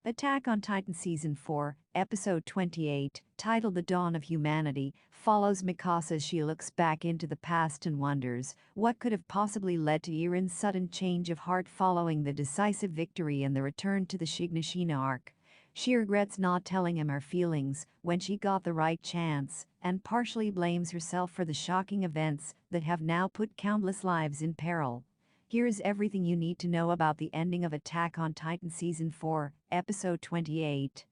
Attack on Titan Season 4, Episode 28, titled The Dawn of Humanity, follows Mikasa as she looks back into the past and wonders what could have possibly led to Eren's sudden change of heart following the decisive victory and the return to the Shiganshina arc. She regrets not telling him her feelings when she got the right chance, and partially blames herself for the shocking events that have now put countless lives in peril. Here's everything you need to know about the ending of Attack on Titan Season 4, Episode 28.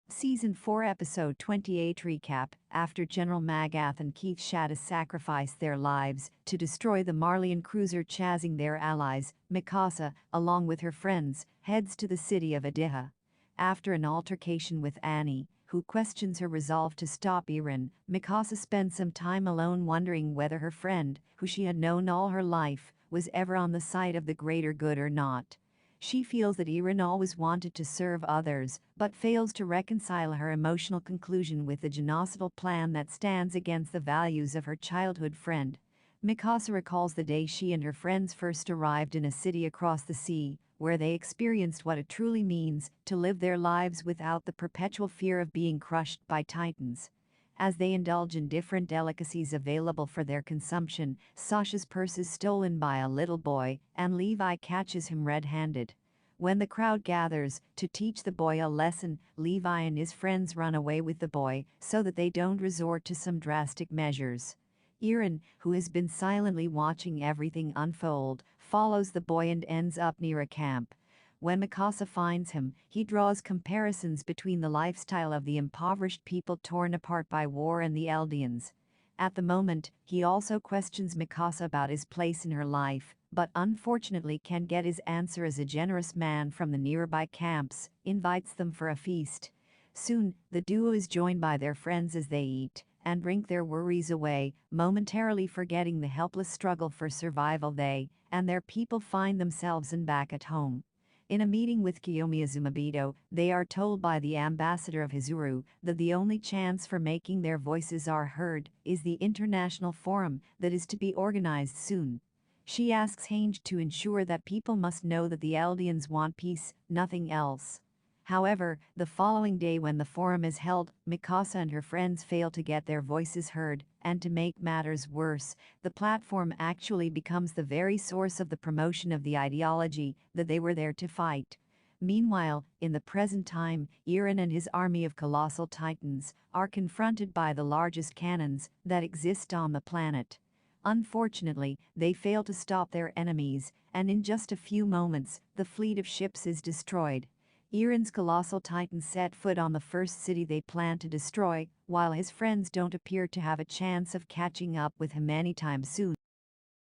Season 4 Episode 28 Recap. After General Magath and Keith Shadis sacrificed their lives to destroy the Marleyan cruiser chasing their allies, Mikasa, along with her friends, heads to the city of Adiha. After an altercation with Annie, who questions her resolve to stop Eren, Mikasa spends some time alone wondering whether her friend, who she had known all her life, was ever on the side of the greater good or not. She feels that Eren always wanted to serve others, but fails to reconcile her emotional conclusion with the genocidal plan that stands against the values of her childhood friend. Mikasa recalls the day she and her friends first arrived in a city across the sea, where they experienced what it truly means to live their lives without the perpetual fear of being crushed by titans. As they indulge in different delicacies available for their consumption, Sasha's purse is stolen by a little boy, and Levi catches him red-handed. When the crowd gathers to teach the boy a lesson, Levi and his friends run away with the boy so that they don't resort to some drastic measures. Eren, who has been silently watching everything unfold, follows the boy and ends up near a camp. When Mikasa finds him, he draws comparisons between the lifestyle of the impoverished people torn apart by war and the Eldians. At the moment, he also questions Mikasa about his place in her life, but unfortunately can't get his answer as a generous man from the nearby camps invites them for a feast. Soon, the duo is joined by their friends as they eat and drink their worries away, momentarily forgetting the helpless struggle for survival they and their people find themselves in back at home. In a meeting with Kiyomi Azumabito, they are told by the ambassador of Hizuru that the only chance for making their voices are heard is the international forum that is to be organized soon. She asks Hange to ensure that people must know that the Eldians want peace, nothing else. However, the following day when the forum is held, Mikasa and her friends fail to get their voices heard, and to make matters worse, the platform actually becomes the very source of the promotion of the ideology that they were there to fight. Meanwhile, in the present time, Eren and his army of colossal titans are confronted by the largest cannons that exist on the planet. Unfortunately, they fail to stop their enemies, and in just a few moments, the fleet of ships is destroyed. Eren's colossal titans set foot on the first city they plan to destroy, while his friends don't appear to have a chance of catching up with him anytime soon.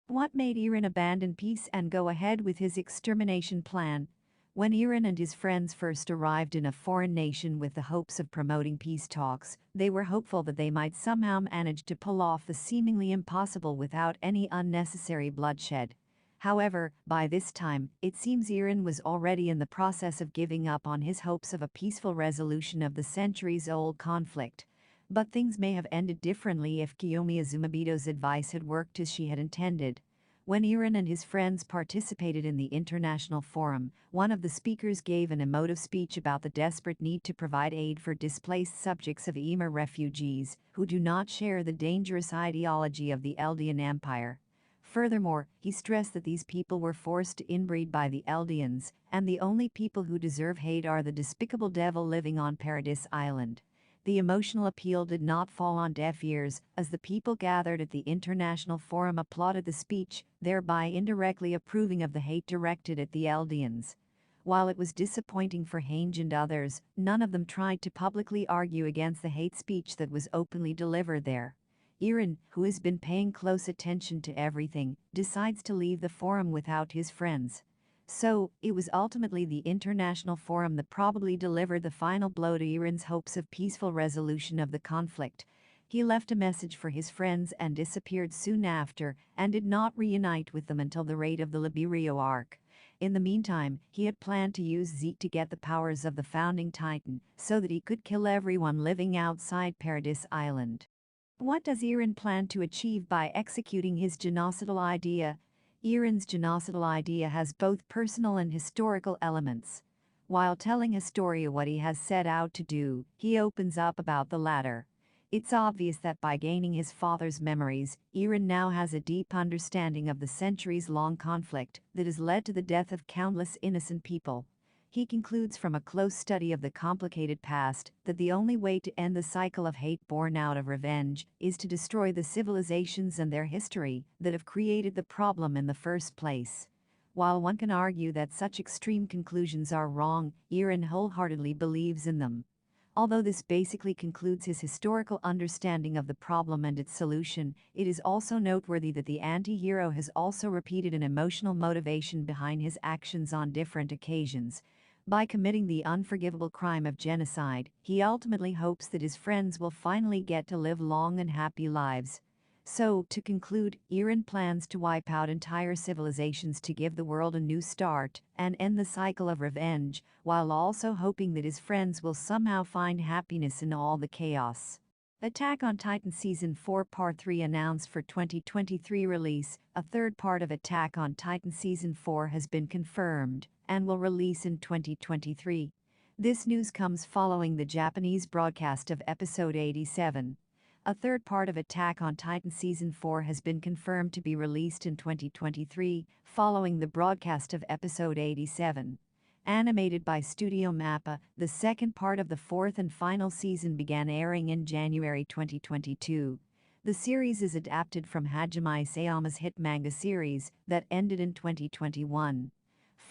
What made Eren abandon peace and go ahead with his extermination plan? When Eren and his friends first arrived in a foreign nation with the hopes of promoting peace talks, they were hopeful that they might somehow manage to pull off the seemingly impossible without any unnecessary bloodshed. However, by this time, it seems Eren was already in the process of giving up on his hopes of a peaceful resolution of the centuries-old conflict. But things may have ended differently if Kiyomi Azumabito's advice had worked as she had intended. When Eren and his friends participated in the international forum, one of the speakers gave an emotive speech about the desperate need to provide aid for displaced subjects of Ymir refugees who do not share the dangerous ideology of the Eldian Empire. Furthermore, he stressed that these people were forced to inbreed by the Eldians, and the only people who deserve hate are the despicable devil living on Paradise Island. The emotional appeal did not fall on deaf ears, as the people gathered at the international forum applauded the speech, thereby indirectly approving of the hate directed at the Eldians. While it was disappointing for Hange and others, none of them tried to publicly argue against the hate speech that was openly delivered there. Eren, who has been paying close attention to everything, decides to leave the forum without his friends. So, it was ultimately the international forum that probably delivered the final blow to Eren's hopes of peaceful resolution of the conflict. He left a message for his friends and disappeared soon after, and did not reunite with them until the raid of the Liberio arc. In the meantime, he had planned to use Zeke to get the powers of the founding Titan, so that he could kill everyone living outside Paradise Island. What does Eren plan to achieve by executing his genocidal idea? Eren's genocidal idea has both personal and historical elements. While telling a story of what he has set out to do, he opens up about the latter. It's obvious that by gaining his father's memories, Eren now has a deep understanding of the centuries-long conflict that has led to the death of countless innocent people. He concludes from a close study of the complicated past that the only way to end the cycle of hate born out of revenge is to destroy the civilizations and their history that have created the problem in the first place. While one can argue that such extreme conclusions are wrong, Eren wholeheartedly believes in them. Although this basically concludes his historical understanding of the problem and its solution, it is also noteworthy that the anti-hero has also repeated an emotional motivation behind his actions on different occasions. By committing the unforgivable crime of genocide, he ultimately hopes that his friends will finally get to live long and happy lives. So, to conclude, Eren plans to wipe out entire civilizations to give the world a new start and end the cycle of revenge, while also hoping that his friends will somehow find happiness in all the chaos. Attack on Titan Season 4 Part 3 announced for 2023 release. A third part of Attack on Titan Season 4 has been confirmed and will release in 2023. This news comes following the Japanese broadcast of Episode 87. A third part of Attack on Titan Season 4 has been confirmed to be released in 2023, following the broadcast of Episode 87. Animated by Studio Mappa, the second part of the fourth and final season began airing in January 2022. The series is adapted from Hajime Sayama's hit manga series that ended in 2021.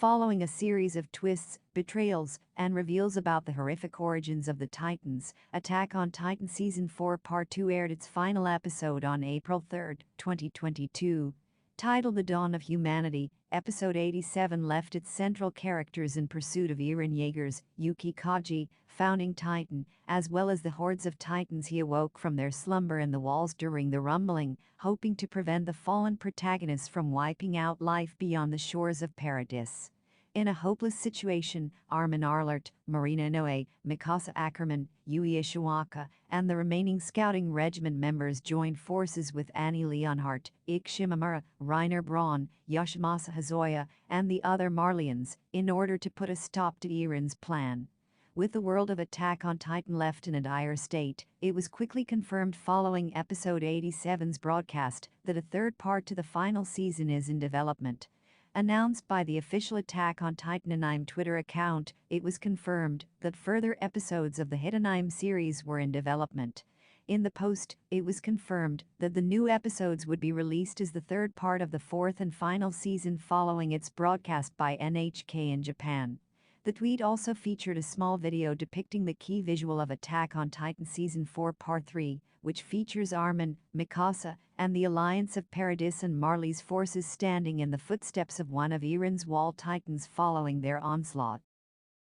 Following a series of twists, betrayals, and reveals about the horrific origins of the Titans, Attack on Titan Season 4 Part 2 aired its final episode on April 3, 2022. Titled The Dawn of Humanity, Episode 87 left its central characters in pursuit of Eren Yeager's Yuki Kaji, founding Titan, as well as the hordes of Titans he awoke from their slumber in the walls during the rumbling, hoping to prevent the fallen protagonists from wiping out life beyond the shores of Paradis. In a hopeless situation, Armin Arlert, Marina Inoue, Mikasa Ackerman, Yui Ishikawa, and the remaining scouting regiment members joined forces with Annie Leonhardt, Ike Shimamura, Reiner Braun, Yoshimasa Hazoya, and the other Marlians, in order to put a stop to Eren's plan. With the world of Attack on Titan left in a dire state, it was quickly confirmed following Episode 87's broadcast that a third part to the final season is in development. Announced by the official Attack on Titan anime Twitter account, it was confirmed that further episodes of the hit anime series were in development. In the post, it was confirmed that the new episodes would be released as the third part of the fourth and final season following its broadcast by NHK in Japan. The tweet also featured a small video depicting the key visual of Attack on Titan Season 4 Part 3, which features Armin, Mikasa, and the alliance of Paradis and Marley's forces standing in the footsteps of one of Eren's wall titans following their onslaught.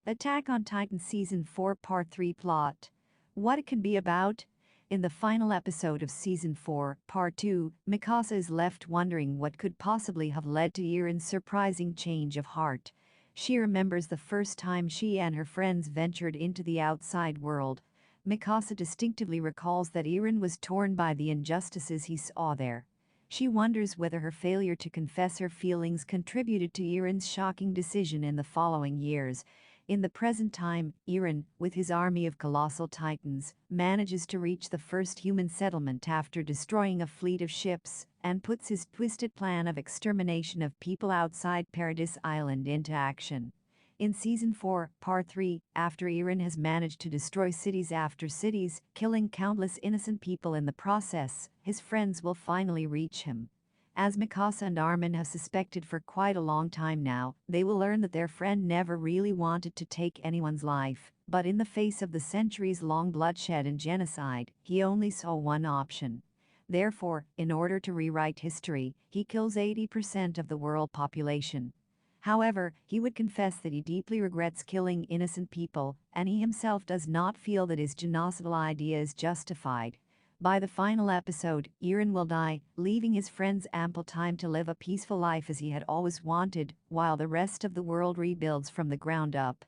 Attack on Titan Season 4 Part 3 Plot. What it can be about? In the final episode of Season 4, Part 2, Mikasa is left wondering what could possibly have led to Eren's surprising change of heart. She remembers the first time she and her friends ventured into the outside world. Mikasa distinctively recalls that Eren was torn by the injustices he saw there. She wonders whether her failure to confess her feelings contributed to Eren's shocking decision in the following years. In the present time, Eren, with his army of colossal titans, manages to reach the first human settlement after destroying a fleet of ships, and puts his twisted plan of extermination of people outside Paradis Island into action. In Season 4, Part 3, after Eren has managed to destroy cities after cities, killing countless innocent people in the process, his friends will finally reach him. As Mikasa and Armin have suspected for quite a long time now, they will learn that their friend never really wanted to take anyone's life, but in the face of the centuries-long bloodshed and genocide, he only saw one option. Therefore, in order to rewrite history, he kills 80% of the world population. However, he would confess that he deeply regrets killing innocent people, and he himself does not feel that his genocidal idea is justified. By the final episode, Eren will die, leaving his friends ample time to live a peaceful life as he had always wanted, while the rest of the world rebuilds from the ground up.